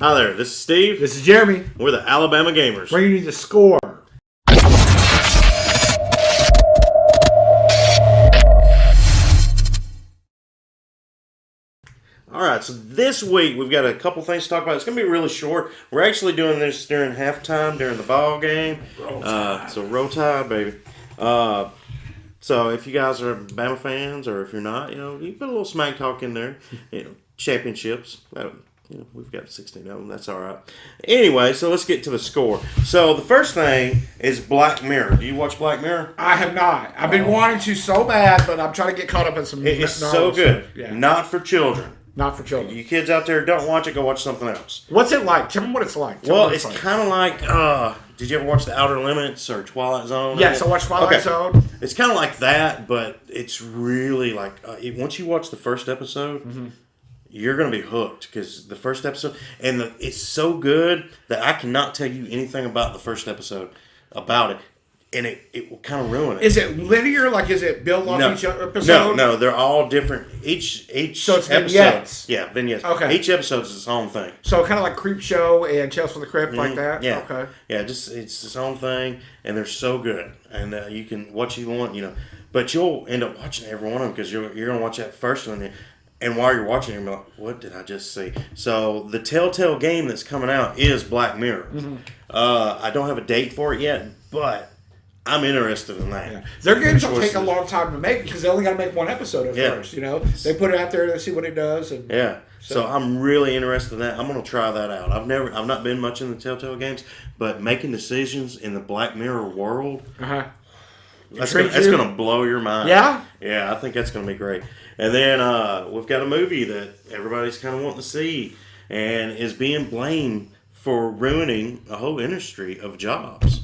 Hi there, this is Steve. This is Jeremy. We're the Alabama Gamers. Bringing you the score. Alright, so this week we've got a couple things to talk about. It's going to be really short. We're actually doing this during halftime, during the ball game. So roll tide, baby. So if you guys are Bama fans, or if you're not, you put a little smack talk in there. Championships. We've got 16 of them. That's all right. Anyway, so let's get to the score. So the first thing is Black Mirror. Do you watch Black Mirror? I have not. I've been wanting to so bad, but I'm trying to get caught up in some. It's so good. Yeah. Not for children. Not for children. You kids out there, don't watch it. Go watch something else. What's it like? Tell me what it's like. It's kind of like. Did you ever watch The Outer Limits or Twilight Zone? Yes, I watched Twilight Zone. It's kind of like that, but it's really like once you watch the first episode, you're going to be hooked because the first episode it's so good that I cannot tell you anything about the first episode about it. And it will kind of ruin it. Is it linear? Like, is it built off each episode? No, they're all different. Each so it's episode, vignettes. Yeah, vignettes. Okay. Each episode is its own thing. So kind of like Creep Show and Tales from the Crypt, like that. Yeah. Okay. Yeah, it's its own thing, and they're so good, and you can watch you want, but you'll end up watching every one of them because you're gonna watch that first one. And while you're watching, you're like, what did I just see? So the Telltale game that's coming out is Black Mirror. I don't have a date for it yet, but I'm interested in that. Yeah. Their games will take a long time to make because they only got to make one episode at first. They put it out there to see what it does. And so I'm really interested in that. I'm going to try that out. I've not been much in the Telltale games, but making decisions in the Black Mirror world, that's going to blow your mind. Yeah? Yeah, I think that's going to be great. And then we've got a movie that everybody's kind of wanting to see and is being blamed for ruining a whole industry of jobs.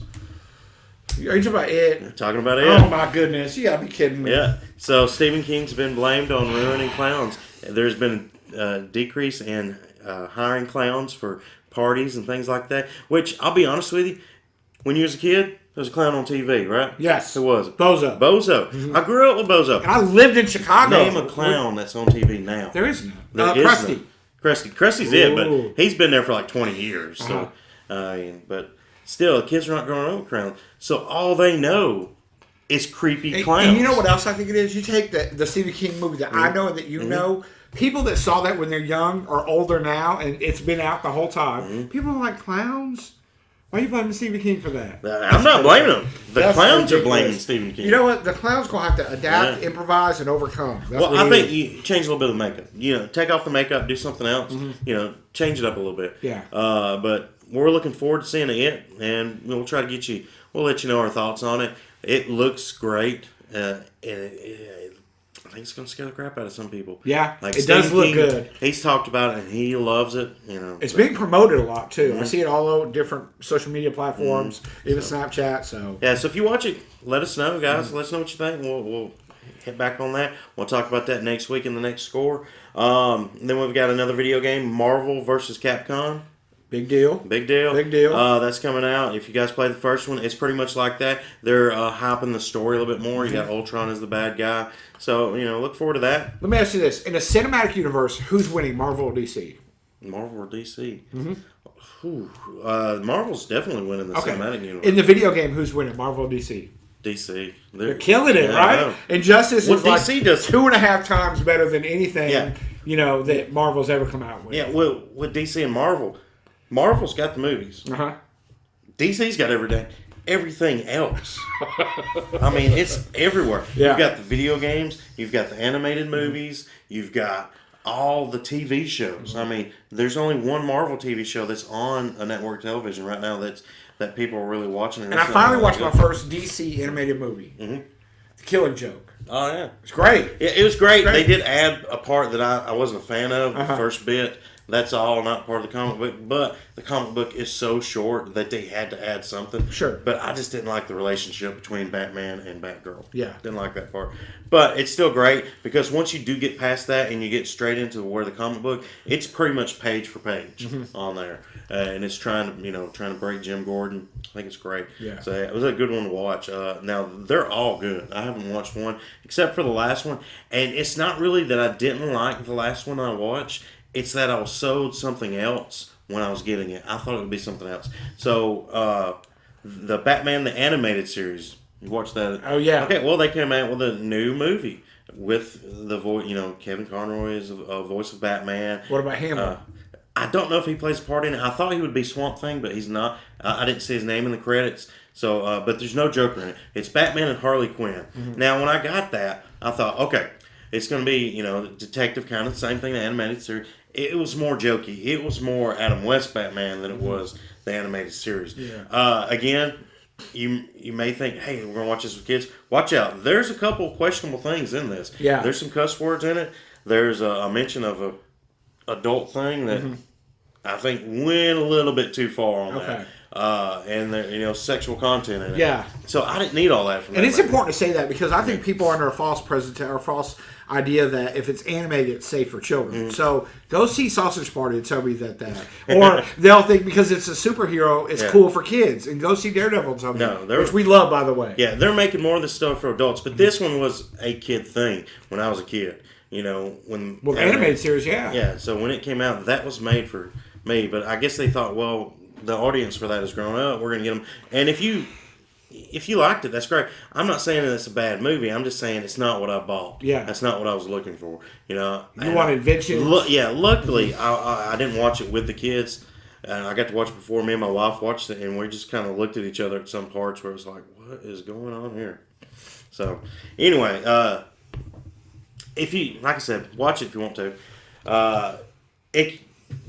Are you talking about It? They're talking about It. Oh, my goodness. You got to be kidding me. Yeah. So Stephen King's been blamed on ruining clowns. There's been a decrease in hiring clowns for parties and things like that, which I'll be honest with you, when you was a kid, there was a clown on TV, right? Yes. Who was it? Bozo. Bozo. I grew up with Bozo. And I lived in Chicago. Name a clown that's on TV now. There is none. Krusty. None. Krusty's it, but he's been there for like 20 years. So, but still, the kids are not growing up with clowns. So all they know is creepy clowns. And you know what else I think it is? You take the Stephen King movie that I know and that you know. People that saw that when they're young are older now, and it's been out the whole time. People are like, clowns? Why are you blaming Stephen King for that? I'm not blaming them. The clowns are blaming Stephen King. You know what? The clowns going to have to adapt, improvise, and overcome. I think you change a little bit of makeup. Take off the makeup, do something else. Change it up a little bit. Yeah. But we're looking forward to seeing it, and we'll try to we'll let you know our thoughts on it. It looks great, and I think it's going to scare the crap out of some people. Yeah, like it does look good. He's talked about it, and he loves it. It's being promoted a lot, too. I see it all over different social media platforms, even Snapchat. So if you watch it, let us know, guys. Let us know what you think. We'll hit back on that. We'll talk about that next week in the next score. Then we've got another video game, Marvel versus Capcom. Big deal. Big deal. Big deal. That's coming out. If you guys played the first one, it's pretty much like that. They're hyping the story a little bit more. You got Ultron as the bad guy. So, look forward to that. Let me ask you this. In a cinematic universe, who's winning, Marvel or DC? Marvel or DC? Marvel's definitely winning the cinematic universe. In the video game, who's winning, Marvel or DC? DC. They're killing it, right? Injustice is like DC does 2.5 times better than anything, that Marvel's ever come out with. Yeah, with DC and Marvel's got the movies. DC's got everything else. I mean, it's everywhere. Yeah. You've got the video games, you've got the animated movies, you've got all the TV shows. I mean, there's only one Marvel TV show that's on a network television right now that people are really watching. And I finally watched my first DC animated movie, The Killing Joke. Oh, yeah. It's great. Yeah, it was great. They did add a part that I wasn't a fan of the first bit. That's all not part of the comic book, but the comic book is so short that they had to add something. Sure. But I just didn't like the relationship between Batman and Batgirl. Yeah. Didn't like that part. But it's still great because once you do get past that and you get straight into where the comic book, it's pretty much page for page on there. And it's trying to break Jim Gordon. I think it's great. Yeah. So it was a good one to watch. Now, they're all good. I haven't watched one except for the last one. And it's not really that I didn't like the last one I watched. It's that I was sold something else when I was getting it. I thought it would be something else. So the Batman the Animated Series, you watched that? Oh yeah. Okay, well they came out with a new movie with the voice. Kevin Conroy is a voice of Batman. What about him? I don't know if he plays a part in it. I thought he would be Swamp Thing, but he's not. I didn't see his name in the credits. So, but there's no Joker in it. It's Batman and Harley Quinn. Mm-hmm. Now, when I got that, I thought, okay, it's going to be, detective kind of the same thing, the animated series. It was more jokey. It was more Adam West Batman than it was the animated series. Yeah. Again, you may think, hey, we're going to watch this with kids. Watch out. There's a couple questionable things in this. Yeah. There's some cuss words in it. There's a mention of a adult thing that I think went a little bit too far on that. And there, sexual content in it. Yeah. So I didn't need all that from that. And it's important to say that because I think people are under a false idea that if it's animated, it's safe for children. Mm-hmm. So go see Sausage Party and tell me that. Or they'll think because it's a superhero, it's cool for kids. And go see Daredevil and tell me which we love, by the way. Yeah, they're making more of this stuff for adults. But this one was a kid thing when I was a kid. When the animated series, yeah. Yeah, so when it came out, that was made for me. But I guess they thought, well, the audience for that has grown up. We're going to get them. And if you liked it, that's great. I'm not saying that it's a bad movie. I'm just saying it's not what I bought. Yeah. That's not what I was looking for. You wanted vengeance? Luckily, I didn't watch it with the kids. I got to watch it before. Me and my wife watched it, and we just kind of looked at each other at some parts where it was like, what is going on here? So, anyway, like I said, watch it if you want to.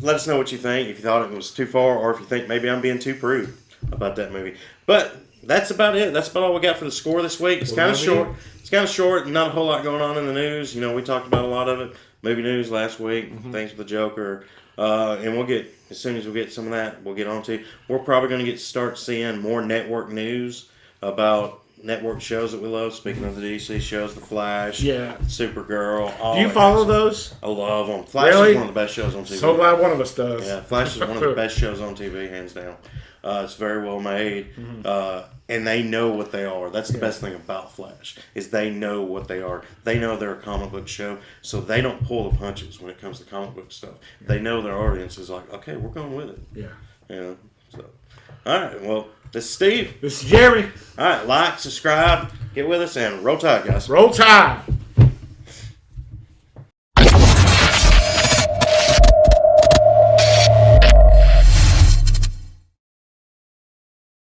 Let us know what you think. If you thought it was too far, or if you think maybe I'm being too prude about that movie. But that's about it. That's about all we got for the score this week. It's kind of short. It's kind of short. Not a whole lot going on in the news. We talked about a lot of it. Movie news last week. Things with the Joker. And we'll get, as soon as we get some of that, we'll get on to. We're probably going to start seeing more network news about network shows that we love. Speaking of the DC shows, The Flash, Supergirl. Do you follow those? I love them. Flash is one of the best shows on TV. So glad one of us does. Yeah, Flash is one of the best shows on TV, hands down. It's very well made, and they know what they are. That's the best thing about Flash, is they know what they are. They know they're a comic book show, so they don't pull the punches when it comes to comic book stuff. They know their audience is like, okay, we're going with it. Yeah. So, all right, well, this is Steve. This is Jeremy. All right, like, subscribe, get with us, and roll tide, guys. Roll tide.